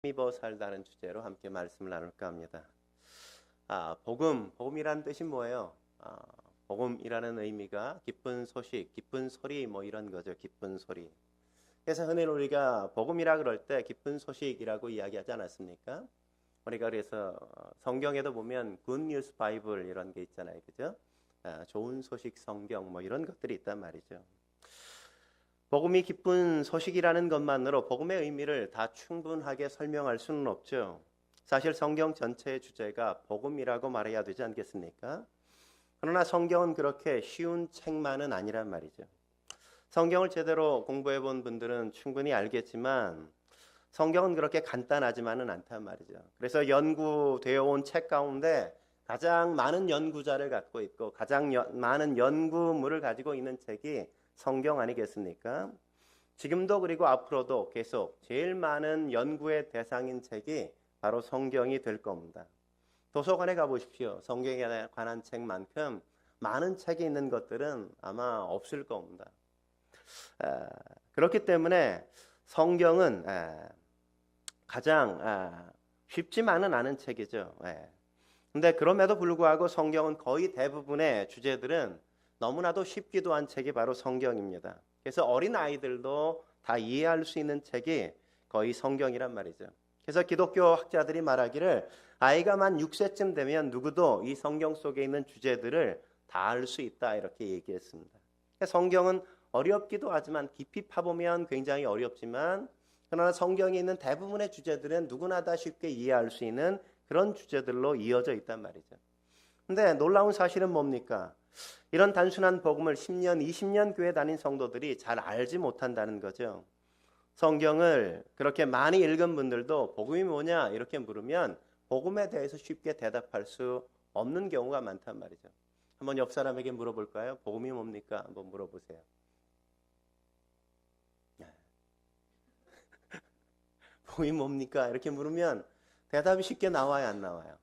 힘입어 살다는 주제로 함께 말씀을 나눌까 합니다. 복음이라는 뜻이 뭐예요? 복음이라는 의미가 기쁜 소식, 기쁜 소리 뭐 이런 거죠. 기쁜 소리. 그래서 흔히 우리가 복음이라 그럴 때 기쁜 소식이라고 이야기하지 않았습니까? 우리가 그래서 성경에도 보면 굿 뉴스 바이블 이런 게 있잖아요. 그죠? 좋은 소식 성경 뭐 이런 것들이 있단 말이죠. 복음이 기쁜 소식이라는 것만으로 복음의 의미를 다 충분하게 설명할 수는 없죠. 사실 성경 전체의 주제가 복음이라고 말해야 되지 않겠습니까? 그러나 성경은 그렇게 쉬운 책만은 아니란 말이죠. 성경을 제대로 공부해 본 분들은 충분히 알겠지만 성경은 그렇게 간단하지만은 않단 말이죠. 그래서 연구되어 온 책 가운데 가장 많은 연구자를 갖고 있고 가장 많은 연구물을 가지고 있는 책이 성경 아니겠습니까? 지금도 그리고 앞으로도 계속 제일 많은 연구의 대상인 책이 바로 성경이 될 겁니다. 도서관에 가보십시오. 성경에 관한 책만큼 많은 책이 있는 것들은 아마 없을 겁니다. 그렇기 때문에 성경은 가장 쉽지만은 않은 책이죠. 근데 그럼에도 불구하고 성경은 거의 대부분의 주제들은 너무나도 쉽기도 한 책이 바로 성경입니다. 그래서 어린 아이들도 다 이해할 수 있는 책이 거의 성경이란 말이죠. 그래서 기독교 학자들이 말하기를 아이가 만 6세쯤 되면 누구도 이 성경 속에 있는 주제들을 다 알 수 있다 이렇게 얘기했습니다. 성경은 어렵기도 하지만 깊이 파보면 굉장히 어렵지만 그러나 성경에 있는 대부분의 주제들은 누구나 다 쉽게 이해할 수 있는 그런 주제들로 이어져 있단 말이죠. 근데 놀라운 사실은 뭡니까? 이런 단순한 복음을 10년, 20년 교회 다닌 성도들이 잘 알지 못한다는 거죠. 성경을 그렇게 많이 읽은 분들도 복음이 뭐냐 이렇게 물으면 복음에 대해서 쉽게 대답할 수 없는 경우가 많단 말이죠. 한번 옆 사람에게 물어볼까요? 복음이 뭡니까? 한번 물어보세요. 복음이 뭡니까? 이렇게 물으면 대답이 쉽게 나와요, 안 나와요?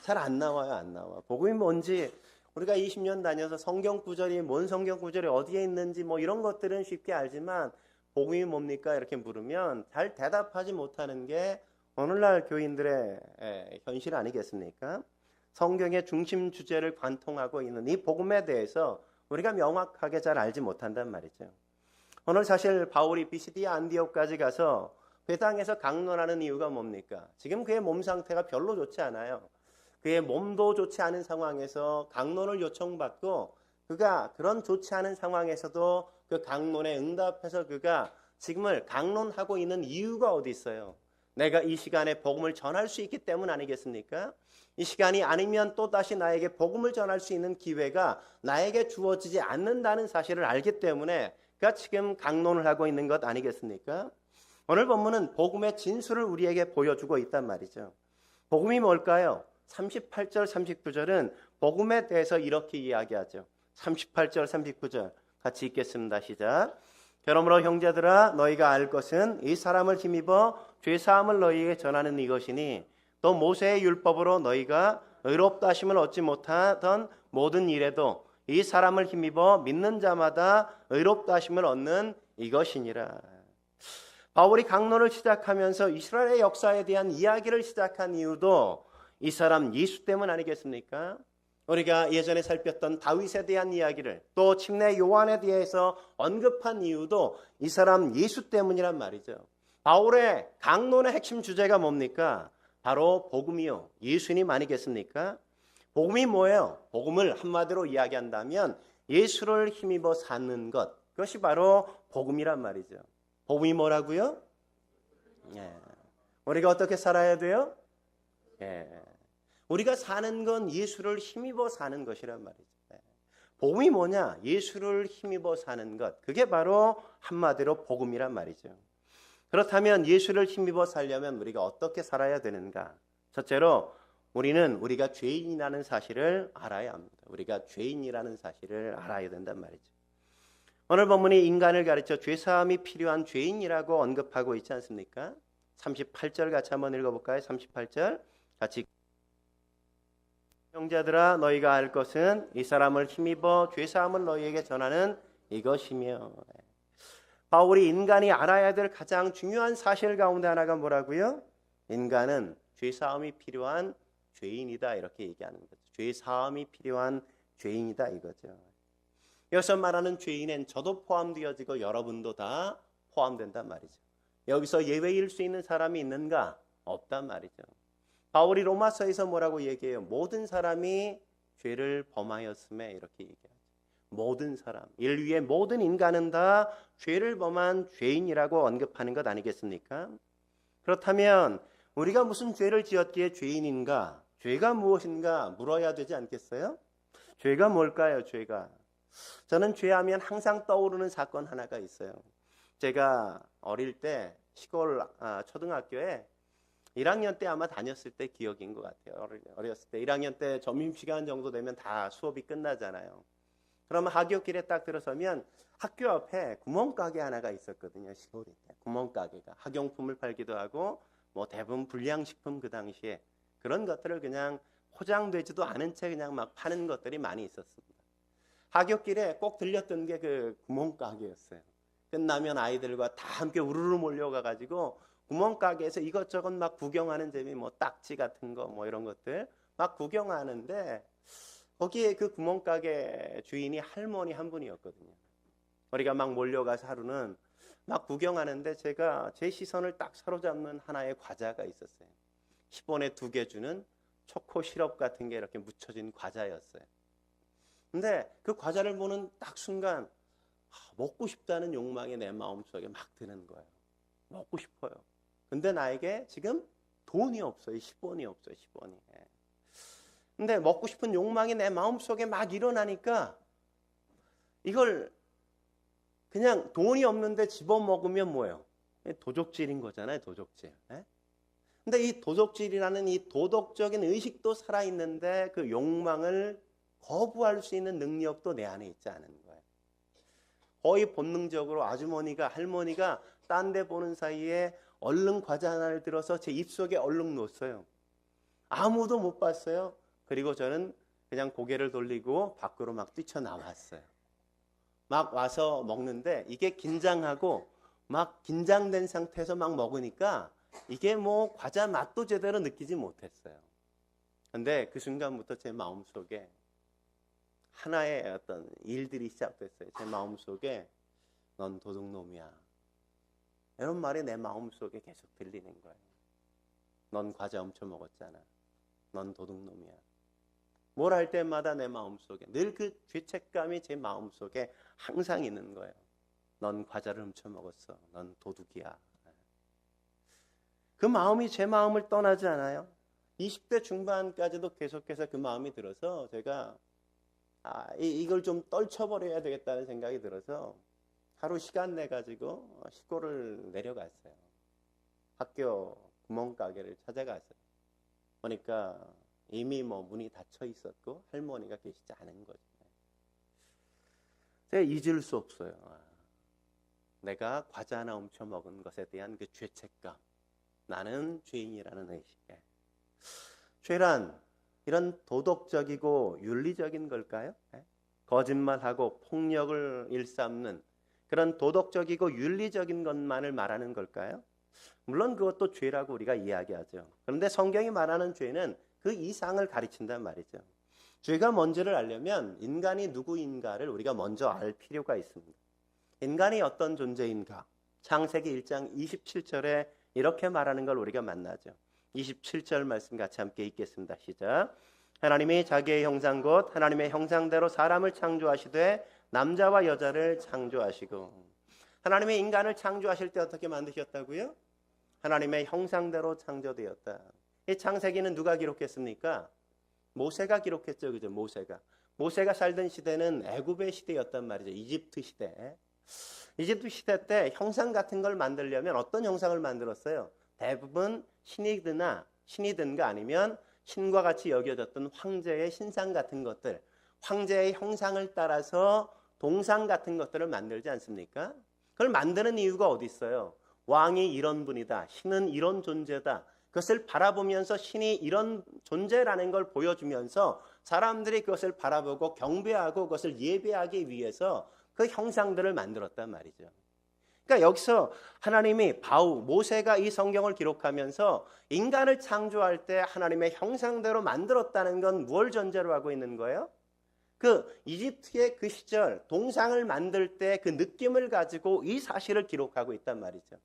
잘 안 나와요, 안 나와. 복음이 뭔지 우리가 20년 다녀서 성경 구절이 뭔 성경 구절이 어디에 있는지 뭐 이런 것들은 쉽게 알지만 복음이 뭡니까? 이렇게 물으면 잘 대답하지 못하는 게 오늘날 교인들의 현실 아니겠습니까? 성경의 중심 주제를 관통하고 있는 이 복음에 대해서 우리가 명확하게 잘 알지 못한단 말이죠. 오늘 사실 바울이 비시디아 안디옥까지 가서 회당에서 강론하는 이유가 뭡니까? 지금 그의 몸 상태가 별로 좋지 않아요. 그의 몸도 좋지 않은 상황에서 강론을 요청받고 그가 그런 좋지 않은 상황에서도 그 강론에 응답해서 그가 지금을 강론하고 있는 이유가 어디 있어요? 내가 이 시간에 복음을 전할 수 있기 때문 아니겠습니까? 이 시간이 아니면 또다시 나에게 복음을 전할 수 있는 기회가 나에게 주어지지 않는다는 사실을 알기 때문에 그가 지금 강론을 하고 있는 것 아니겠습니까? 오늘 본문은 복음의 진수를 우리에게 보여주고 있단 말이죠. 복음이 뭘까요? 38절, 39절은 복음에 대해서 이렇게 이야기하죠. 38절, 39절 같이 읽겠습니다. 시작. 그러므로 형제들아 너희가 알 것은 이 사람을 힘입어 죄사함을 너희에게 전하는 이것이니 또 모세의 율법으로 너희가 의롭다 하심을 얻지 못하던 모든 일에도 이 사람을 힘입어 믿는 자마다 의롭다 하심을 얻는 이것이니라. 바울이 강론을 시작하면서 이스라엘의 역사에 대한 이야기를 시작한 이유도 이 사람 예수 때문 아니겠습니까? 우리가 예전에 살폈던 다윗에 대한 이야기를 또 침례 요한에 대해서 언급한 이유도 이 사람 예수 때문이란 말이죠. 바울의 강론의 핵심 주제가 뭡니까? 바로 복음이요. 예수님 아니겠습니까? 복음이 뭐예요? 복음을 한마디로 이야기한다면 예수를 힘입어 사는 것. 그것이 바로 복음이란 말이죠. 복음이 뭐라고요? 우리가 어떻게 살아야 돼요? 우리가 사는 건 예수를 힘입어 사는 것이란 말이죠. 복음이 뭐냐? 예수를 힘입어 사는 것. 그게 바로 한마디로 복음이란 말이죠. 그렇다면 예수를 힘입어 살려면 우리가 어떻게 살아야 되는가? 첫째로 우리가 죄인이라는 사실을 알아야 합니다. 우리가 죄인이라는 사실을 알아야 된단 말이죠. 오늘 본문이 인간을 가르쳐 죄사함이 필요한 죄인이라고 언급하고 있지 않습니까? 38절 같이 한번 읽어볼까요? 38절 같이. 형제들아 너희가 알 것은 이 사람을 힘입어 죄사함을 너희에게 전하는 이것이며. 바울이 인간이 알아야 될 가장 중요한 사실 가운데 하나가 뭐라고요? 인간은 죄사함이 필요한 죄인이다 이렇게 얘기하는 거죠. 죄사함이 필요한 죄인이다 이거죠. 여기서 말하는 죄인엔 저도 포함되어지고 여러분도 다 포함된단 말이죠. 여기서 예외일 수 있는 사람이 있는가? 없단 말이죠. 바울이 로마서에서 뭐라고 얘기해요? 모든 사람이 죄를 범하였음에 이렇게 얘기하죠. 모든 사람, 인류의 모든 인간은 다 죄를 범한 죄인이라고 언급하는 것 아니겠습니까? 그렇다면 우리가 무슨 죄를 지었기에 죄인인가? 죄가 무엇인가 물어야 되지 않겠어요? 죄가 뭘까요? 죄가. 저는 죄하면 항상 떠오르는 사건 하나가 있어요. 제가 어릴 때 시골 초등학교에 1학년 때 아마 다녔을 때 기억인 것 같아요. 어렸을 때 1학년 때 점심시간 정도 되면 다 수업이 끝나잖아요. 그러면 하굣길에 딱 들어서면 학교 앞에 구멍가게 하나가 있었거든요. 시골에 구멍가게가 학용품을 팔기도 하고 뭐 대부분 불량식품 그 당시에 그런 것들을 그냥 포장되지도 않은 채 그냥 막 파는 것들이 많이 있었습니다. 하굣길에 꼭 들렸던 게 그 구멍가게였어요. 끝나면 아이들과 다 함께 우르르 몰려가가지고 구멍가게에서 이것저것 막 구경하는 재미, 뭐 딱지 같은 거 뭐 이런 것들 막 구경하는데 거기에 그 구멍가게 주인이 할머니 한 분이었거든요. 우리가 막 몰려가서 하루는 막 구경하는데 제가 제 시선을 딱 사로잡는 하나의 과자가 있었어요. 10원에 2개 주는 초코 시럽 같은 게 이렇게 묻혀진 과자였어요. 근데 그 과자를 보는 딱 순간 먹고 싶다는 욕망이 내 마음속에 막 드는 거예요. 먹고 싶어요. 근데 나에게 지금 돈이 없어요. 10원이 없어요. 10원이. 근데 먹고 싶은 욕망이 내 마음속에 막 일어나니까 이걸 그냥 돈이 없는데 집어먹으면 뭐예요? 도적질인 거잖아요. 도적질. 근데 이 도적질이라는 이 도덕적인 의식도 살아있는데 그 욕망을 거부할 수 있는 능력도 내 안에 있지 않은 거예요. 거의 본능적으로 아주머니가 할머니가 딴 데 보는 사이에 얼른 과자 하나를 들어서 제 입속에 얼른 넣었어요. 아무도 못 봤어요. 그리고 저는 그냥 고개를 돌리고 밖으로 막 뛰쳐나왔어요. 막 와서 먹는데 이게 긴장하고 막 긴장된 상태에서 막 먹으니까 이게 뭐 과자 맛도 제대로 느끼지 못했어요. 근데 그 순간부터 제 마음속에 하나의 어떤 일들이 시작됐어요. 제 마음속에 넌 도둑놈이야. 이런 말이 내 마음속에 계속 들리는 거예요. 넌 과자 엄청 먹었잖아. 넌 도둑놈이야. 뭘 할 때마다 내 마음속에 늘 그 죄책감이 제 마음속에 항상 있는 거예요. 넌 과자를 훔쳐 먹었어. 넌 도둑이야. 그 마음이 제 마음을 떠나지 않아요. 20대 중반까지도 계속해서 그 마음이 들어서 제가 이걸 좀 떨쳐버려야 되겠다는 생각이 들어서 하루 시간 내가지고 시골을 내려갔어요. 학교 구멍가게를 찾아갔어요. 보니까 이미 뭐 문이 닫혀 있었고 할머니가 계시지 않은 거죠. 제가 잊을 수 없어요. 내가 과자 하나 훔쳐 먹은 것에 대한 그 죄책감. 나는 죄인이라는 의식. 죄란 이런 도덕적이고 윤리적인 걸까요? 거짓말하고 폭력을 일삼는 그런 도덕적이고 윤리적인 것만을 말하는 걸까요? 물론 그것도 죄라고 우리가 이야기하죠. 그런데 성경이 말하는 죄는 그 이상을 가르친단 말이죠. 죄가 뭔지를 알려면 인간이 누구인가를 우리가 먼저 알 필요가 있습니다. 인간이 어떤 존재인가? 창세기 1장 27절에 이렇게 말하는 걸 우리가 만나죠. 27절 말씀 같이 함께 읽겠습니다. 시작. 하나님이 자기의 형상 곧 하나님의 형상대로 사람을 창조하시되 남자와 여자를 창조하시고. 하나님의 인간을 창조하실 때 어떻게 만드셨다고요? 하나님의 형상대로 창조되었다. 이 창세기는 누가 기록했습니까? 모세가 기록했죠. 그죠? 모세가 살던 시대는 애굽의 시대였단 말이죠. 이집트 시대. 이집트 시대 때 형상 같은 걸 만들려면 어떤 형상을 만들었어요? 대부분 신이든가 아니면 신과 같이 여겨졌던 황제의 신상 같은 것들, 황제의 형상을 따라서 동상 같은 것들을 만들지 않습니까? 그걸 만드는 이유가 어디 있어요? 왕이 이런 분이다. 신은 이런 존재다. 그것을 바라보면서 신이 이런 존재라는 걸 보여주면서 사람들이 그것을 바라보고 경배하고 그것을 예배하기 위해서 그 형상들을 만들었단 말이죠. 그러니까 여기서 하나님이 모세가 이 성경을 기록하면서 인간을 창조할 때 하나님의 형상대로 만들었다는 건 뭘 전제로 하고 있는 거예요? 그 이집트의 그 시절 동상을 만들 때 그 느낌을 가지고 이 사실을 기록하고 있단 말이죠.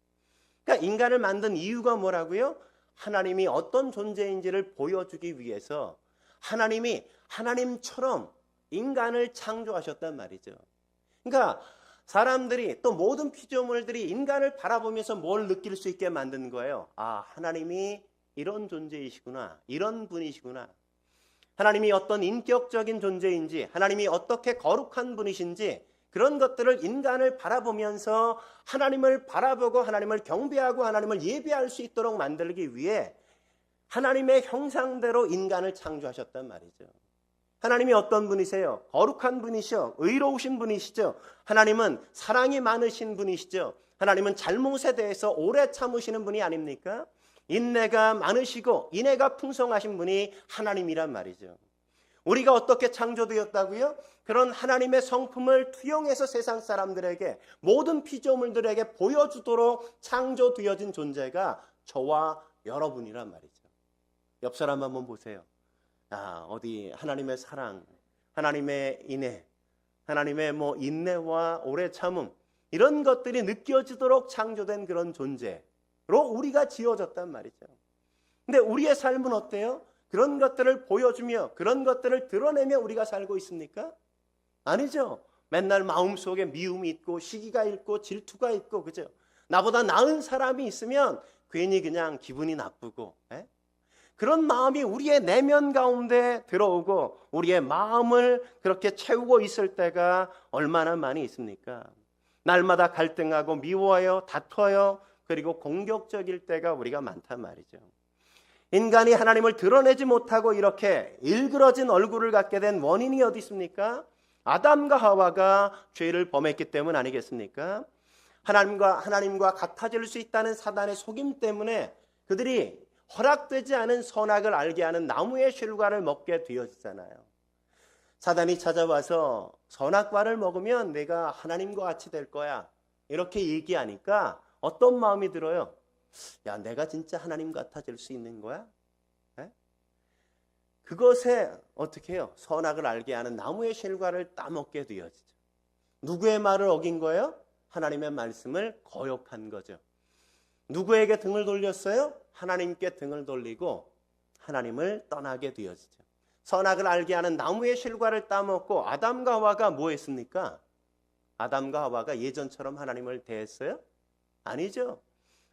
그러니까 인간을 만든 이유가 뭐라고요? 하나님이 어떤 존재인지를 보여주기 위해서 하나님이 하나님처럼 인간을 창조하셨단 말이죠. 그러니까 사람들이 또 모든 피조물들이 인간을 바라보면서 뭘 느낄 수 있게 만든 거예요. 아, 하나님이 이런 존재이시구나. 이런 분이시구나. 하나님이 어떤 인격적인 존재인지, 하나님이 어떻게 거룩한 분이신지 그런 것들을 인간을 바라보면서 하나님을 바라보고 하나님을 경배하고 하나님을 예배할 수 있도록 만들기 위해 하나님의 형상대로 인간을 창조하셨단 말이죠. 하나님이 어떤 분이세요? 거룩한 분이시죠. 의로우신 분이시죠. 하나님은 사랑이 많으신 분이시죠. 하나님은 잘못에 대해서 오래 참으시는 분이 아닙니까? 인내가 많으시고 인애가 풍성하신 분이 하나님이란 말이죠. 우리가 어떻게 창조되었다고요? 그런 하나님의 성품을 투영해서 세상 사람들에게 모든 피조물들에게 보여주도록 창조되어진 존재가 저와 여러분이란 말이죠. 옆 사람 한번 보세요. 어디 하나님의 사랑, 하나님의 인애, 하나님의 인내와 오래 참음 이런 것들이 느껴지도록 창조된 그런 존재로 우리가 지어졌단 말이죠. 근데 우리의 삶은 어때요? 그런 것들을 보여주며 그런 것들을 드러내며 우리가 살고 있습니까? 아니죠. 맨날 마음속에 미움이 있고 시기가 있고 질투가 있고 그죠? 나보다 나은 사람이 있으면 괜히 그냥 기분이 나쁘고 그런 마음이 우리의 내면 가운데 들어오고 우리의 마음을 그렇게 채우고 있을 때가 얼마나 많이 있습니까? 날마다 갈등하고 미워요, 다퉈요, 그리고 공격적일 때가 우리가 많단 말이죠. 인간이 하나님을 드러내지 못하고 이렇게 일그러진 얼굴을 갖게 된 원인이 어디 있습니까? 아담과 하와가 죄를 범했기 때문 아니겠습니까? 하나님과 같아질 수 있다는 사단의 속임 때문에 그들이 허락되지 않은 선악을 알게 하는 나무의 실과를 먹게 되어지잖아요. 사단이 찾아와서 선악과를 먹으면 내가 하나님과 같이 될 거야 이렇게 얘기하니까 어떤 마음이 들어요? 야, 내가 진짜 하나님 같아질 수 있는 거야? 그것에 어떻게 해요? 선악을 알게 하는 나무의 실과를 따먹게 되어지죠. 누구의 말을 어긴 거예요? 하나님의 말씀을 거역한 거죠. 누구에게 등을 돌렸어요? 하나님께 등을 돌리고 하나님을 떠나게 되어지죠. 선악을 알게 하는 나무의 실과를 따먹고 아담과 하와가 뭐 했습니까? 아담과 하와가 예전처럼 하나님을 대했어요? 아니죠.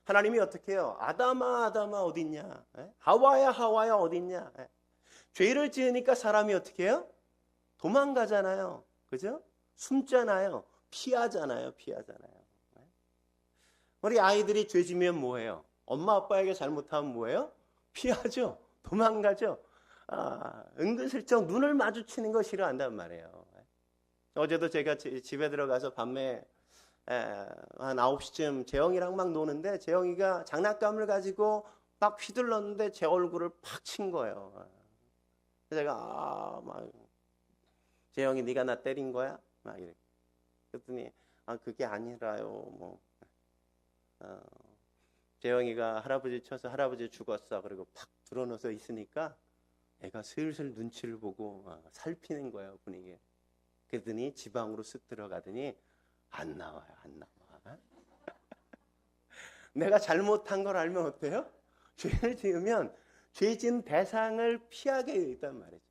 하나님이 어떻게 해요? 아담아 아담아 어딨냐? 하와야 하와야 어딨냐? 죄를 지으니까 사람이 어떻게 해요? 도망가잖아요. 그죠? 숨잖아요. 피하잖아요. 우리 아이들이 죄 지면 뭐해요? 엄마 아빠에게 잘못하면 뭐해요? 피하죠. 도망가죠. 은근슬쩍 눈을 마주치는 거 싫어한단 말이에요. 어제도 제가 집에 들어가서 밤에 한 9시쯤 재영이랑 막 노는데 재영이가 장난감을 가지고 막 휘둘렀는데 제 얼굴을 팍 친 거예요. 제가 재영이 네가 나 때린 거야? 막 이래. 그랬더니 그게 아니라요. 재영이가 할아버지 쳐서 할아버지 죽었어. 그리고 팍 드러눠서 있으니까 애가 슬슬 눈치를 보고 살피는 거예요, 분위기. 그러더니 지방으로 쓱 들어가더니 안 나와요. 내가 잘못한 걸 알면 어때요? 죄를 지으면 죄진 대상을 피하게 되어 있단 말이죠.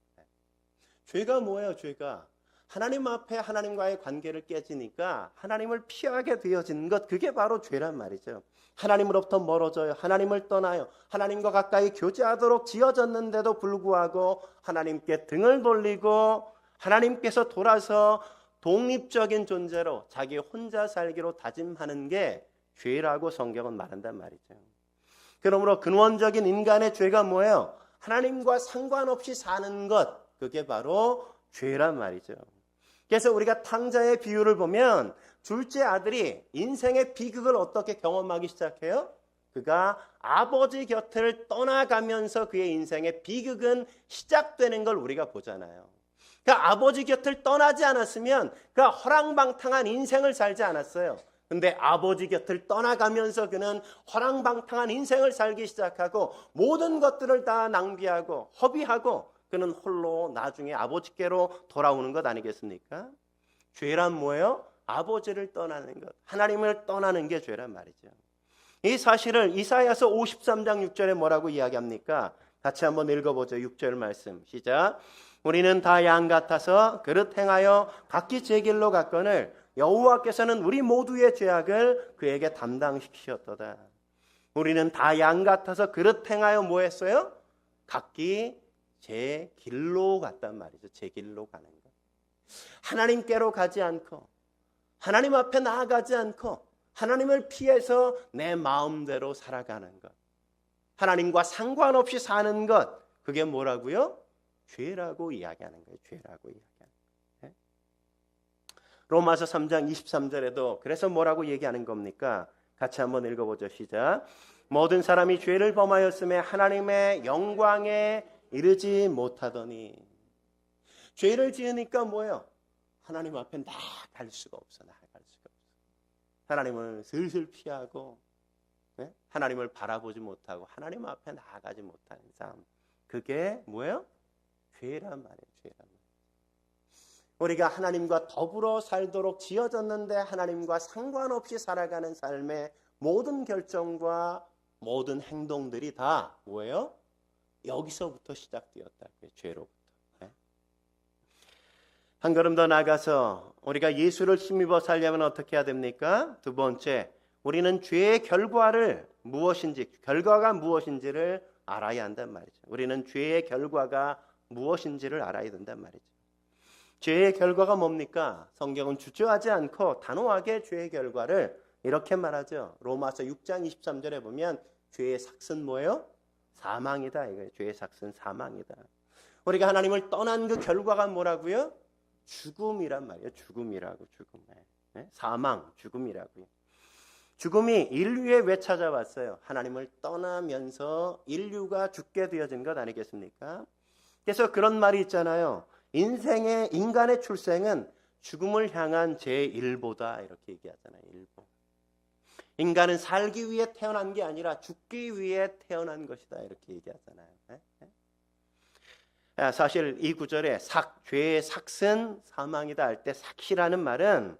죄가 뭐예요? 죄가 하나님 앞에 하나님과의 관계를 깨지니까 하나님을 피하게 되어지는 것, 그게 바로 죄란 말이죠. 하나님으로부터 멀어져요. 하나님을 떠나요. 하나님과 가까이 교제하도록 지어졌는데도 불구하고 하나님께 등을 돌리고 하나님께서 돌아서 독립적인 존재로 자기 혼자 살기로 다짐하는 게 죄라고 성경은 말한단 말이죠. 그러므로 근원적인 인간의 죄가 뭐예요? 하나님과 상관없이 사는 것, 그게 바로 죄란 말이죠. 그래서 우리가 탕자의 비유를 보면 둘째 아들이 인생의 비극을 어떻게 경험하기 시작해요? 그가 아버지 곁을 떠나가면서 그의 인생의 비극은 시작되는 걸 우리가 보잖아요. 그러니까 아버지 곁을 떠나지 않았으면 그가 허랑방탕한 인생을 살지 않았어요. 근데 아버지 곁을 떠나가면서 그는 허랑방탕한 인생을 살기 시작하고 모든 것들을 다 낭비하고 허비하고 그는 홀로 나중에 아버지께로 돌아오는 것 아니겠습니까? 죄란 뭐예요? 아버지를 떠나는 것, 하나님을 떠나는 게 죄란 말이죠. 이 사실을 이사야서 53장 6절에 뭐라고 이야기합니까? 같이 한번 읽어보죠. 6절 말씀 시작. 우리는 다 양 같아서 그릇 행하여 각기 제 길로 갔거늘 여호와께서는 우리 모두의 죄악을 그에게 담당시키셨도다. 우리는 다 양 같아서 그릇 행하여 뭐 했어요? 각기 제 길로 갔단 말이죠. 제 길로 가는 것. 하나님께로 가지 않고 하나님 앞에 나아가지 않고 하나님을 피해서 내 마음대로 살아가는 것. 하나님과 상관없이 사는 것. 그게 뭐라고요? 죄라고 이야기하는 거예요. 죄라고 이야기하는 거예요. 로마서 3장 23절에도 그래서 뭐라고 얘기하는 겁니까? 같이 한번 읽어보죠. 시작. 모든 사람이 죄를 범하였음에 하나님의 영광에 이르지 못하더니. 죄를 지으니까 뭐예요? 하나님 앞에 나아갈 수가 없어. 나아갈 수가 없어. 하나님을 슬슬 피하고 하나님을 바라보지 못하고 하나님 앞에 나아가지 못하는 삶. 그게 뭐예요? 죄란 말이에요. 죄란 말이에요. 우리가 하나님과 더불어 살도록 지어졌는데 하나님과 상관없이 살아가는 삶의 모든 결정과 모든 행동들이 다 뭐예요? 여기서부터 시작되었다. 죄로부터. 한 걸음 더 나가서 우리가 예수를 힘입어 살려면 어떻게 해야 됩니까? 두 번째, 우리는 죄의 결과가 무엇인지를 알아야 한단 말이죠. 우리는 죄의 결과가 무엇인지를 알아야 된단 말이죠. 죄의 결과가 뭡니까? 성경은 주저하지 않고 단호하게 죄의 결과를 이렇게 말하죠. 로마서 6장 23절에 보면 죄의 삭은 뭐예요? 사망이다. 이거예요. 죄의 삭은 사망이다. 우리가 하나님을 떠난 그 결과가 뭐라고요? 죽음이란 말이에요. 죽음이라고. 죽음. 사망, 죽음이라고요. 죽음이 인류에 왜 찾아왔어요? 하나님을 떠나면서 인류가 죽게 되어진 것 아니겠습니까? 그래서 그런 말이 있잖아요. 인간의 출생은 죽음을 향한 제1보다 이렇게 얘기하잖아요. 1보. 인간은 살기 위해 태어난 게 아니라 죽기 위해 태어난 것이다 이렇게 얘기하잖아요. 사실 이 구절에 죄의 삭은 사망이다 할 때 삭이라는 말은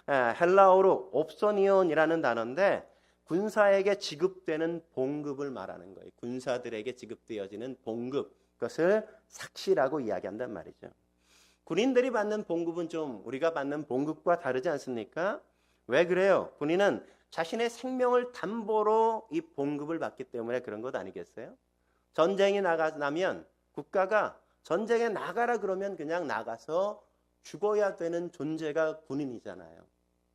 헬라어로 옵소니온이라는 단어인데 군사에게 지급되는 봉급을 말하는 거예요. 군사들에게 지급되어지는 봉급, 그것을 삭시라고 이야기한단 말이죠. 군인들이 받는 봉급은 좀 우리가 받는 봉급과 다르지 않습니까? 왜 그래요? 군인은 자신의 생명을 담보로 이 봉급을 받기 때문에 그런 것 아니겠어요? 전쟁이 나면 국가가 전쟁에 나가라 그러면 그냥 나가서 죽어야 되는 존재가 군인이잖아요.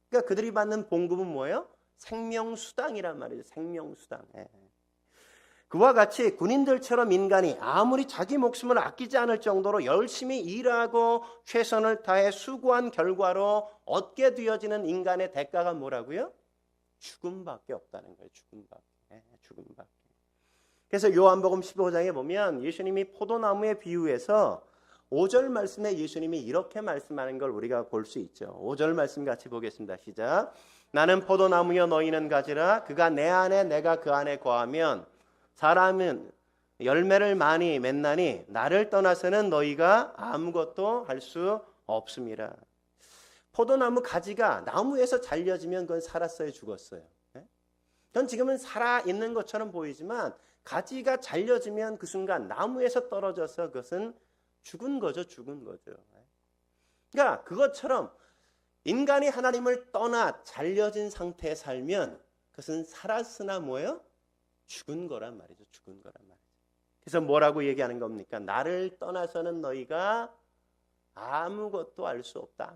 그러니까 그들이 받는 봉급은 뭐예요? 생명수당이란 말이죠. 생명수당. 그와 같이 군인들처럼 인간이 아무리 자기 목숨을 아끼지 않을 정도로 열심히 일하고 최선을 다해 수고한 결과로 얻게 되어지는 인간의 대가가 뭐라고요? 죽음밖에 없다는 거예요. 죽음밖에. 그래서 요한복음 15장에 보면 예수님이 포도나무에 비유해서 5절 말씀에 예수님이 이렇게 말씀하는 걸 우리가 볼 수 있죠. 5절 말씀 같이 보겠습니다. 시작. 나는 포도나무여 너희는 가지라. 그가 내 안에 내가 그 안에 거하면 사람은 열매를 많이 맺나니 나를 떠나서는 너희가 아무것도 할 수 없음이라. 포도나무 가지가 나무에서 잘려지면 그건 살았어요, 죽었어요? 그건 지금은 살아있는 것처럼 보이지만 가지가 잘려지면 그 순간 나무에서 떨어져서 그것은 죽은 거죠. 그러니까 그것처럼 인간이 하나님을 떠나 잘려진 상태에 살면 그것은 살았으나 뭐예요? 죽은 거란 말이죠. 그래서 뭐라고 얘기하는 겁니까? 나를 떠나서는 너희가 아무것도 알 수 없다.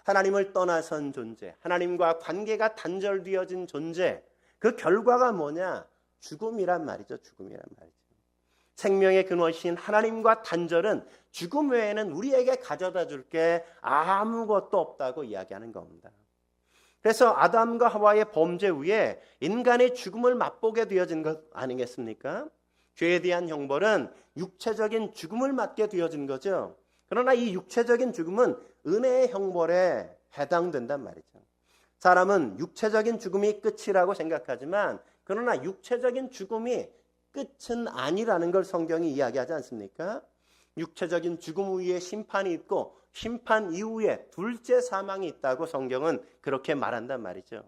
하나님을 떠나선 존재, 하나님과 관계가 단절되어진 존재, 그 결과가 뭐냐? 죽음이란 말이죠. 생명의 근원이신 하나님과 단절은 죽음 외에는 우리에게 가져다 줄 게 아무것도 없다고 이야기하는 겁니다. 그래서 아담과 하와의 범죄 후에 인간의 죽음을 맛보게 되어진 것 아니겠습니까? 죄에 대한 형벌은 육체적인 죽음을 맞게 되어진 거죠. 그러나 이 육체적인 죽음은 은혜의 형벌에 해당된단 말이죠. 사람은 육체적인 죽음이 끝이라고 생각하지만 그러나 육체적인 죽음이 끝은 아니라는 걸 성경이 이야기하지 않습니까? 육체적인 죽음 위에 심판이 있고 심판 이후에 둘째 사망이 있다고 성경은 그렇게 말한단 말이죠.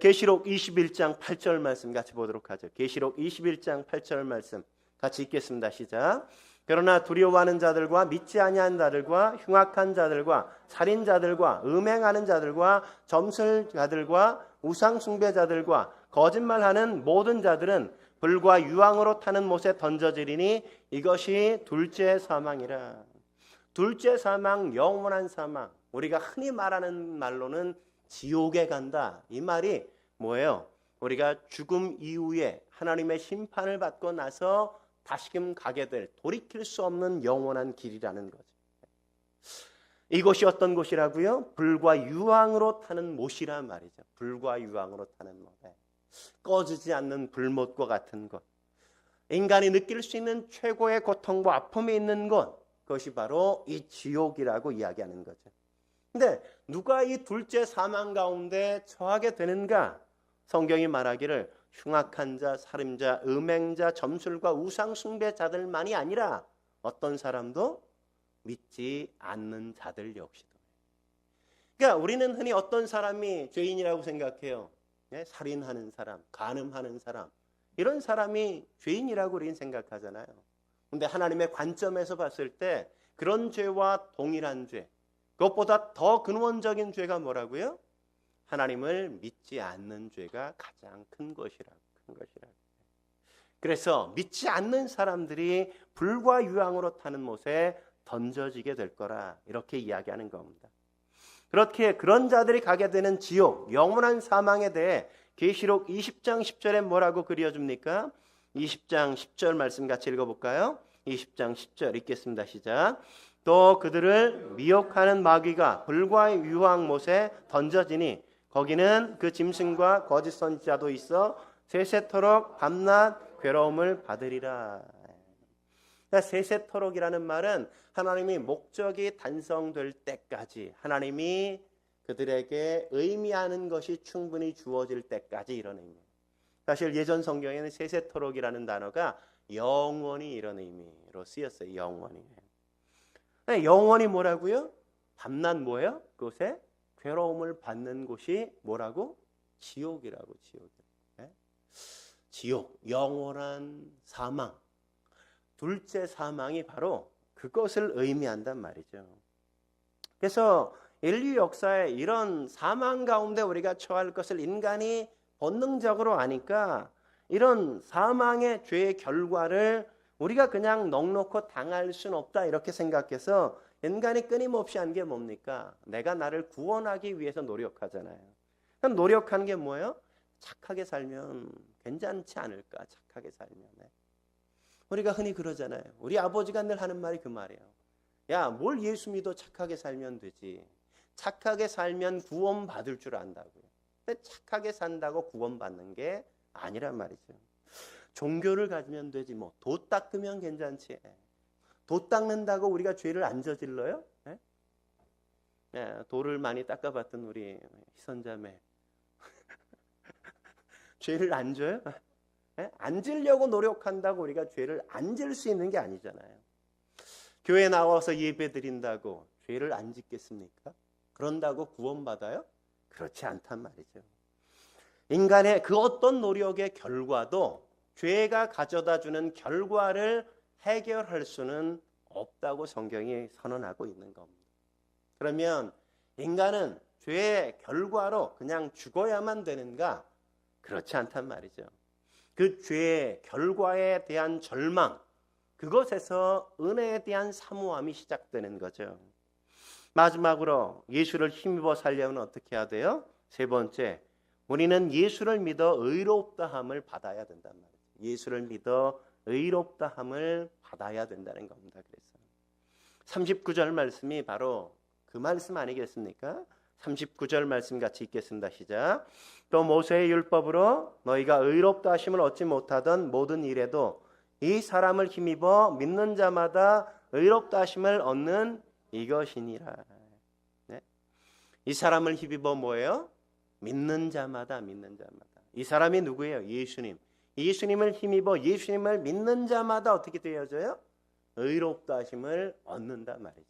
계시록 21장 8절 말씀 같이 보도록 하죠. 계시록 21장 8절 말씀 같이 읽겠습니다. 시작. 그러나 두려워하는 자들과 믿지 아니하는 자들과 흉악한 자들과 살인자들과 음행하는 자들과 점술자들과 우상 숭배자들과 거짓말하는 모든 자들은 불과 유황으로 타는 못에 던져지리니 이것이 둘째 사망이라. 둘째 사망, 영원한 사망. 우리가 흔히 말하는 말로는 지옥에 간다. 이 말이 뭐예요? 우리가 죽음 이후에 하나님의 심판을 받고 나서 다시금 가게 될 돌이킬 수 없는 영원한 길이라는 거죠. 이곳이 어떤 곳이라고요? 불과 유황으로 타는 못이란 말이죠. 불과 유황으로 타는 못. 꺼지지 않는 불못과 같은 것. 인간이 느낄 수 있는 최고의 고통과 아픔이 있는 것. 그것이 바로 이 지옥이라고 이야기하는 거죠. 근데 누가 이 둘째 사망 가운데 처하게 되는가? 성경이 말하기를 흉악한 자, 살인자, 음행자, 점술과 우상 숭배자들만이 아니라 어떤 사람도 믿지 않는 자들 역시도. 그러니까 우리는 흔히 어떤 사람이 죄인이라고 생각해요. 살인하는 사람, 간음하는 사람, 이런 사람이 죄인이라고 우리는 생각하잖아요. 그런데 하나님의 관점에서 봤을 때 그런 죄와 동일한 죄, 그것보다 더 근원적인 죄가 뭐라고요? 하나님을 믿지 않는 죄가 가장 큰 것이라고. 그래서 믿지 않는 사람들이 불과 유황으로 타는 못에 던져지게 될 거라 이렇게 이야기하는 겁니다. 그렇게 그런 자들이 가게 되는 지옥, 영원한 사망에 대해 계시록 20장 10절에 뭐라고 그려줍니까? 20장 10절 말씀 같이 읽어볼까요? 20장 10절 읽겠습니다. 시작. 또 그들을 미혹하는 마귀가 불과 유황 못에 던져지니 거기는 그 짐승과 거짓 선지자도 있어 세세토록 밤낮 괴로움을 받으리라. 그러니까 세세토록이라는 말은 하나님이 목적이 달성될 때까지, 하나님이 그들에게 의미하는 것이 충분히 주어질 때까지, 이런 의미. 사실 예전 성경에는 세세토록이라는 단어가 영원히 이런 의미로 쓰였어요. 영원히. 영원히 뭐라고요? 밤낮 뭐예요? 그곳에 괴로움을 받는 곳이 뭐라고? 지옥이라고. 지옥, 영원한 사망. 둘째 사망이 바로 그것을 의미한단 말이죠. 그래서 인류 역사에 이런 사망 가운데 우리가 처할 것을 인간이 본능적으로 아니까 이런 사망의 죄의 결과를 우리가 그냥 넉넉히 당할 수는 없다 이렇게 생각해서 인간이 끊임없이 한 게 뭡니까? 내가 나를 구원하기 위해서 노력하잖아요. 그럼 노력하는 게 뭐예요? 착하게 살면 괜찮지 않을까? 착하게 살면. 우리가 흔히 그러잖아요. 우리 아버지가 늘 하는 말이 그 말이에요. 야, 뭘 예수 믿어 착하게 살면 되지. 착하게 살면 구원받을 줄 안다고요. 근데 착하게 산다고 구원받는 게 아니란 말이죠. 종교를 가지면 되지 뭐. 도 닦으면 괜찮지. 도 닦는다고 우리가 죄를 안 저질러요? 도를 많이 닦아봤던 우리 희선자매. 죄를 안 져요? 안 지려고 노력한다고 우리가 죄를 안 질 수 있는 게 아니잖아요. 교회 나와서 예배 드린다고 죄를 안 짓겠습니까? 그런다고 구원받아요? 그렇지 않단 말이죠. 인간의 그 어떤 노력의 결과도 죄가 가져다주는 결과를 해결할 수는 없다고 성경이 선언하고 있는 겁니다. 그러면 인간은 죄의 결과로 그냥 죽어야만 되는가? 그렇지 않단 말이죠. 그 죄의 결과에 대한 절망, 그것에서 은혜에 대한 사모함이 시작되는 거죠. 마지막으로 예수를 힘입어 살려면 어떻게 해야 돼요? 세 번째, 우리는 예수를 믿어 의롭다함을 받아야 된단 말이에요. 예수를 믿어 의롭다함을 받아야 된다는 겁니다. 그래서 39절 말씀이 바로 그 말씀 아니겠습니까? 39절 말씀 같이 읽겠습니다. 시작. 또 모세의 율법으로 너희가 의롭다 하심을 얻지 못하던 모든 일에도 이 사람을 힘입어 믿는 자마다 의롭다 하심을 얻는 이것이니라. 네? 이 사람을 힘입어 뭐예요? 믿는 자마다. 이 사람이 누구예요? 예수님. 예수님을 힘입어 예수님을 믿는 자마다 어떻게 되어져요? 의롭다 하심을 얻는단 말이죠.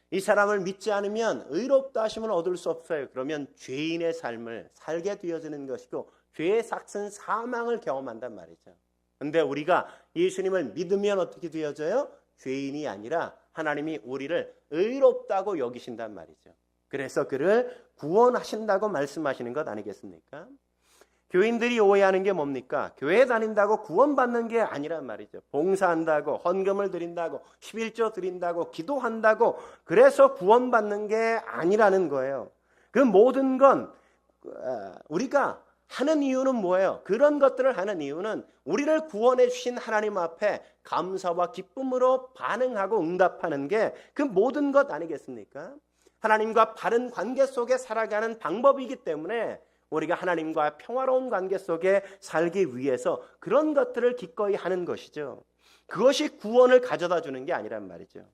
이 사람을 믿지 않으면 의롭다 하심을 얻을 수 없어요. 그러면 죄인의 삶을 살게 되어지는 것이고 죄의 삭슨 사망을 경험한단 말이죠. 그런데 우리가 예수님을 믿으면 어떻게 되어져요? 죄인이 아니라 하나님이 우리를 의롭다고 여기신단 말이죠. 그래서 그를 구원하신다고 말씀하시는 것 아니겠습니까? 교인들이 오해하는 게 뭡니까? 교회 다닌다고 구원받는 게 아니란 말이죠. 봉사한다고, 헌금을 드린다고, 11조 드린다고, 기도한다고 그래서 구원받는 게 아니라는 거예요. 그 모든 건 우리가 하는 이유는 뭐예요? 그런 것들을 하는 이유는 우리를 구원해 주신 하나님 앞에 감사와 기쁨으로 반응하고 응답하는 게 그 모든 것 아니겠습니까? 하나님과 바른 관계 속에 살아가는 방법이기 때문에 우리가 하나님과 평화로운 관계 속에 살기 위해서 그런 것들을 기꺼이 하는 것이죠. 그것이 구원을 가져다 주는 게 아니란 말이죠.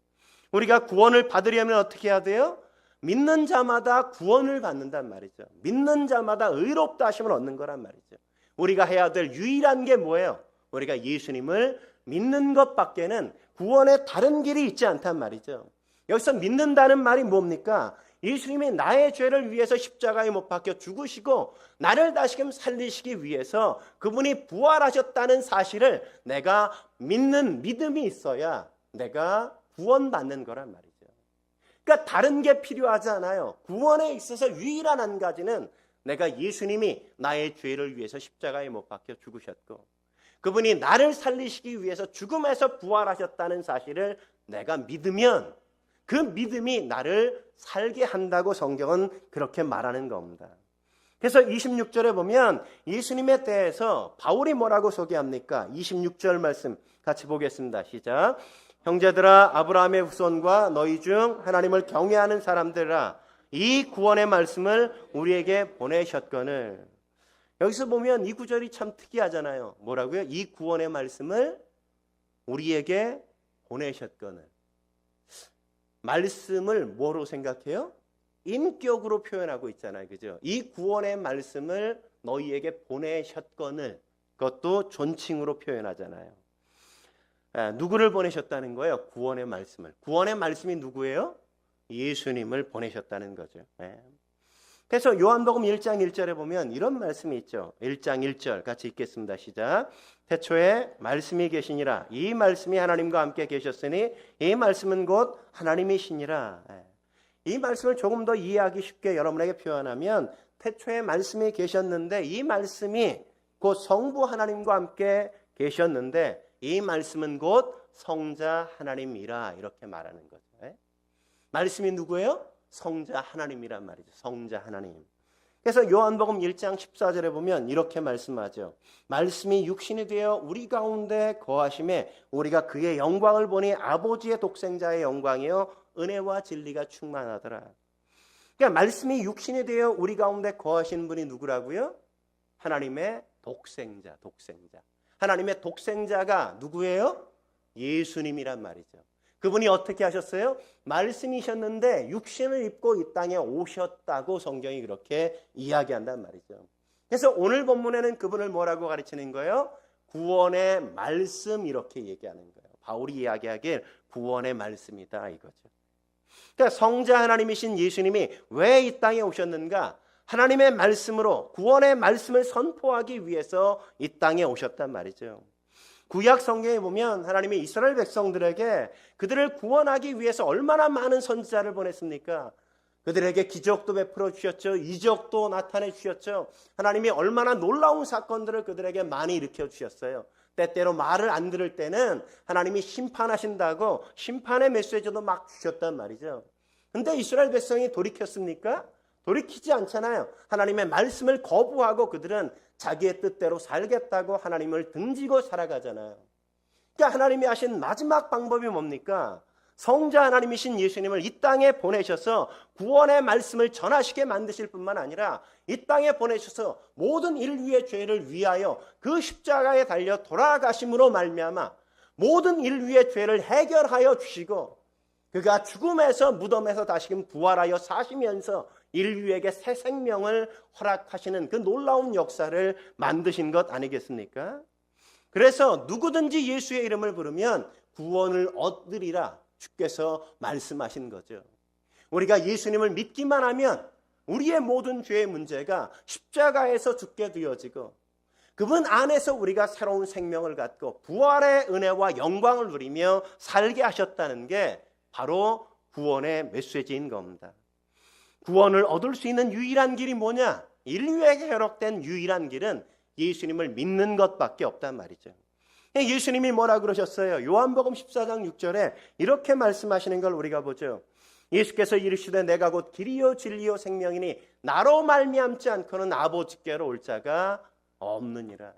우리가 구원을 받으려면 어떻게 해야 돼요? 믿는 자마다 구원을 받는단 말이죠. 믿는 자마다 의롭다 하심을 얻는 거란 말이죠. 우리가 해야 될 유일한 게 뭐예요? 우리가 예수님을 믿는 것밖에는 구원의 다른 길이 있지 않단 말이죠. 여기서 믿는다는 말이 뭡니까? 예수님이 나의 죄를 위해서 십자가에 못 박혀 죽으시고 나를 다시금 살리시기 위해서 그분이 부활하셨다는 사실을 내가 믿는 믿음이 있어야 내가 구원받는 거란 말이죠. 그러니까 다른 게 필요하지 않아요. 구원에 있어서 유일한 한 가지는 내가 예수님이 나의 죄를 위해서 십자가에 못 박혀 죽으셨고 그분이 나를 살리시기 위해서 죽음에서 부활하셨다는 사실을 내가 믿으면 그 믿음이 나를 살게 한다고 성경은 그렇게 말하는 겁니다. 그래서 26절에 보면 예수님에 대해서 바울이 뭐라고 소개합니까? 26절 말씀 같이 보겠습니다. 시작. 형제들아 아브라함의 후손과 너희 중 하나님을 경외하는 사람들아 이 구원의 말씀을 우리에게 보내셨거늘. 여기서 보면 이 구절이 참 특이하잖아요. 뭐라고요? 이 구원의 말씀을 우리에게 보내셨거늘. 말씀을 뭐로 생각해요? 인격으로 표현하고 있잖아요. 그죠? 이 구원의 말씀을 너희에게 보내셨거늘. 그것도 존칭으로 표현하잖아요. 누구를 보내셨다는 거예요? 구원의 말씀을. 구원의 말씀이 누구예요? 예수님을 보내셨다는 거죠. 그래서 요한복음 1장 1절에 보면 이런 말씀이 있죠. 1장 1절 같이 읽겠습니다. 시작. 태초에 말씀이 계시니라. 이 말씀이 하나님과 함께 계셨으니 이 말씀은 곧 하나님이시니라. 이 말씀을 조금 더 이해하기 쉽게 여러분에게 표현하면 태초에 말씀이 계셨는데 이 말씀이 곧 성부 하나님과 함께 계셨는데 이 말씀은 곧 성자 하나님이라 이렇게 말하는 거죠. 말씀이 누구예요? 성자 하나님이란 말이죠. 성자 하나님. 그래서 요한복음 1장 14절에 보면 이렇게 말씀하죠. 말씀이 육신이 되어 우리 가운데 거하심에 우리가 그의 영광을 보니 아버지의 독생자의 영광이요 은혜와 진리가 충만하더라. 그러니까 말씀이 육신이 되어 우리 가운데 거하시는 분이 누구라고요? 하나님의 독생자. 하나님의 독생자가 누구예요? 예수님이란 말이죠. 그분이 어떻게 하셨어요? 말씀이셨는데 육신을 입고 이 땅에 오셨다고 성경이 그렇게 이야기한단 말이죠. 그래서 오늘 본문에는 그분을 뭐라고 가르치는 거예요? 구원의 말씀 이렇게 얘기하는 거예요. 바울이 이야기하길 구원의 말씀이다 이거죠. 그러니까 성자 하나님이신 예수님이 왜 이 땅에 오셨는가? 하나님의 말씀으로 구원의 말씀을 선포하기 위해서 이 땅에 오셨단 말이죠. 구약 성경에 보면 하나님이 이스라엘 백성들에게 그들을 구원하기 위해서 얼마나 많은 선지자를 보냈습니까? 그들에게 기적도 베풀어 주셨죠. 이적도 나타내 주셨죠. 하나님이 얼마나 놀라운 사건들을 그들에게 많이 일으켜 주셨어요. 때때로 말을 안 들을 때는 하나님이 심판하신다고 심판의 메시지도 막 주셨단 말이죠. 근데 이스라엘 백성이 돌이켰습니까? 돌이키지 않잖아요. 하나님의 말씀을 거부하고 그들은 자기의 뜻대로 살겠다고 하나님을 등지고 살아가잖아요. 그러니까 하나님이 하신 마지막 방법이 뭡니까? 성자 하나님이신 예수님을 이 땅에 보내셔서 구원의 말씀을 전하시게 만드실 뿐만 아니라 이 땅에 보내셔서 모든 인류의 죄를 위하여 그 십자가에 달려 돌아가심으로 말미암아 모든 인류의 죄를 해결하여 주시고 그가 죽음에서 무덤에서 다시금 부활하여 사시면서 인류에게 새 생명을 허락하시는 그 놀라운 역사를 만드신 것 아니겠습니까? 그래서 누구든지 예수의 이름을 부르면 구원을 얻으리라 주께서 말씀하신 거죠. 우리가 예수님을 믿기만 하면 우리의 모든 죄의 문제가 십자가에서 죽게 되어지고 그분 안에서 우리가 새로운 생명을 갖고 부활의 은혜와 영광을 누리며 살게 하셨다는 게 바로 구원의 메시지인 겁니다. 구원을 얻을 수 있는 유일한 길이 뭐냐? 인류에게 허락된 유일한 길은 예수님을 믿는 것밖에 없단 말이죠. 예수님이 뭐라 그러셨어요? 요한복음 14장 6절에 이렇게 말씀하시는 걸 우리가 보죠. 예수께서 이르시되 내가 곧 길이요 진리요 생명이니 나로 말미암지 않고는 아버지께로 올 자가 없느니라.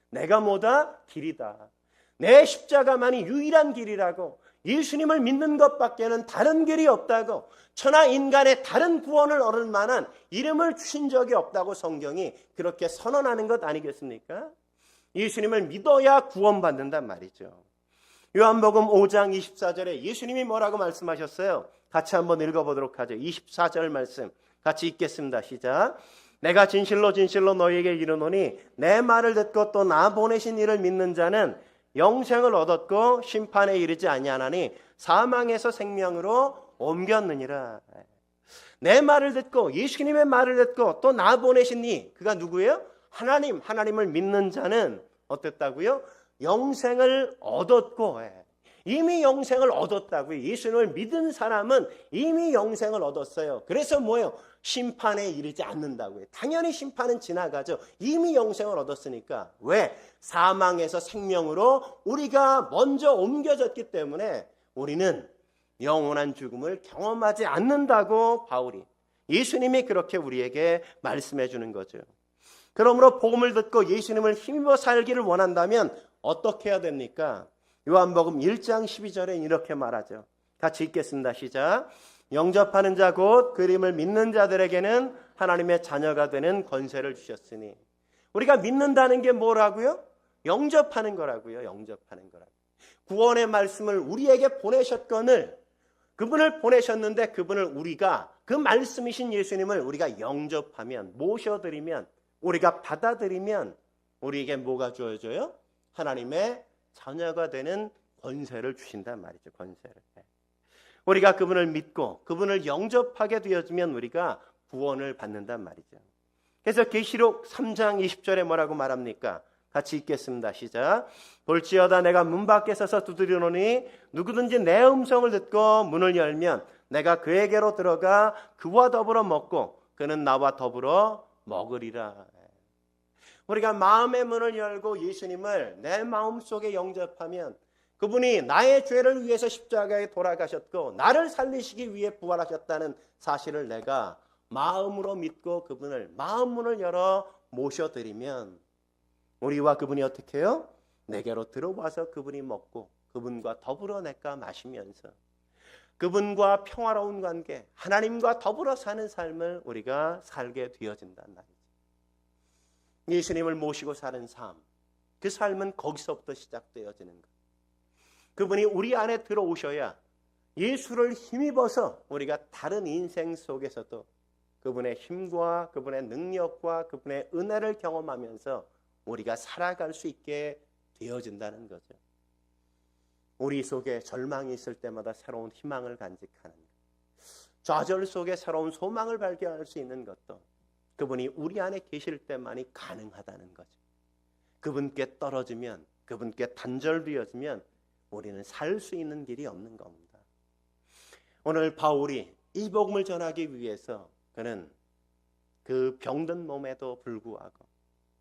내가 뭐다? 길이다. 내 십자가만이 유일한 길이라고, 예수님을 믿는 것밖에는 다른 길이 없다고, 천하 인간의 다른 구원을 얻을 만한 이름을 주신 적이 없다고 성경이 그렇게 선언하는 것 아니겠습니까? 예수님을 믿어야 구원받는단 말이죠. 요한복음 5장 24절에 예수님이 뭐라고 말씀하셨어요? 같이 한번 읽어보도록 하죠. 24절 말씀 같이 읽겠습니다. 시작. 내가 진실로 진실로 너희에게 이르노니 내 말을 듣고 또 나 보내신 이를 믿는 자는 영생을 얻었고 심판에 이르지 아니하나니 사망에서 생명으로 옮겼느니라. 내 말을 듣고 예수님의 말을 듣고 또 나 보내신 이, 그가 누구예요? 하나님을 믿는 자는 어땠다고요? 영생을 얻었고, 이미 영생을 얻었다고요. 예수님을 믿은 사람은 이미 영생을 얻었어요. 그래서 뭐예요? 심판에 이르지 않는다고요. 당연히 심판은 지나가죠. 이미 영생을 얻었으니까. 왜? 사망에서 생명으로 우리가 먼저 옮겨졌기 때문에 우리는 영원한 죽음을 경험하지 않는다고 바울이, 예수님이 그렇게 우리에게 말씀해 주는 거죠. 그러므로 복음을 듣고 예수님을 힘입어 살기를 원한다면 어떻게 해야 됩니까? 요한복음 1장 12절에 이렇게 말하죠. 같이 읽겠습니다. 시작. 영접하는 자 곧 그림을 믿는 자들에게는 하나님의 자녀가 되는 권세를 주셨으니. 우리가 믿는다는 게 뭐라고요? 영접하는 거라고요. 영접하는 거라고요. 구원의 말씀을 우리에게 보내셨거늘, 그분을 보내셨는데 그분을 우리가, 그 말씀이신 예수님을 우리가 영접하면, 모셔드리면, 우리가 받아들이면 우리에게 뭐가 주어져요? 하나님의 자녀가 되는 권세를 주신단 말이죠. 권세를. 우리가 그분을 믿고 그분을 영접하게 되어지면 우리가 구원을 받는단 말이죠. 그래서 계시록 3장 20절에 뭐라고 말합니까? 같이 읽겠습니다. 시작. 볼지어다 내가 문 밖에 서서 두드리노니 누구든지 내 음성을 듣고 문을 열면 내가 그에게로 들어가 그와 더불어 먹고 그는 나와 더불어 먹으리라. 우리가 마음의 문을 열고 예수님을 내 마음속에 영접하면 그분이 나의 죄를 위해서 십자가에 돌아가셨고 나를 살리시기 위해 부활하셨다는 사실을 내가 마음으로 믿고 그분을 마음 문을 열어 모셔드리면 우리와 그분이 어떻게 해요? 내게로 들어와서 그분이 먹고 그분과 더불어 내가 마시면서 그분과 평화로운 관계, 하나님과 더불어 사는 삶을 우리가 살게 되어진단 말이죠. 예수님을 모시고 사는 삶, 그 삶은 거기서부터 시작되어지는 것. 그분이 우리 안에 들어오셔야 예수를 힘입어서 우리가 다른 인생 속에서도 그분의 힘과 그분의 능력과 그분의 은혜를 경험하면서 우리가 살아갈 수 있게 되어진다는 거죠. 우리 속에 절망이 있을 때마다 새로운 희망을 간직하는 것, 좌절 속에 새로운 소망을 발견할 수 있는 것도 그분이 우리 안에 계실 때만이 가능하다는 거죠. 그분께 떨어지면, 그분께 단절되어지면 우리는 살 수 있는 길이 없는 겁니다. 오늘 바울이 이 복음을 전하기 위해서 그는 그 병든 몸에도 불구하고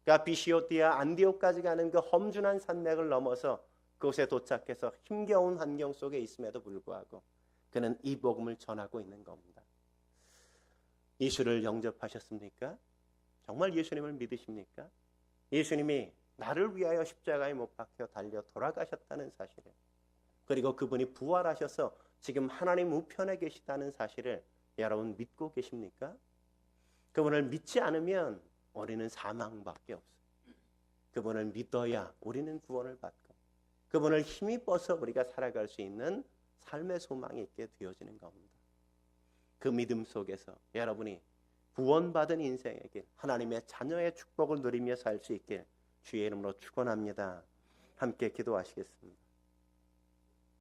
그러니까 비시오디아 안디옥까지 가는 그 험준한 산맥을 넘어서 그곳에 도착해서 힘겨운 환경 속에 있음에도 불구하고 그는 이 복음을 전하고 있는 겁니다. 예수를 영접하셨습니까? 정말 예수님을 믿으십니까? 예수님이 나를 위하여 십자가에 못 박혀 달려 돌아가셨다는 사실을, 그리고 그분이 부활하셔서 지금 하나님 우편에 계시다는 사실을 여러분 믿고 계십니까? 그분을 믿지 않으면 우리는 사망밖에 없어요. 그분을 믿어야 우리는 구원을 받고 그분을 힘입어서 우리가 살아갈 수 있는 삶의 소망이 있게 되어지는 겁니다. 그 믿음 속에서 여러분이 구원받은 인생의 길, 하나님의 자녀의 축복을 누리며 살 수 있게 주의 이름으로 축원합니다. 함께 기도하시겠습니다.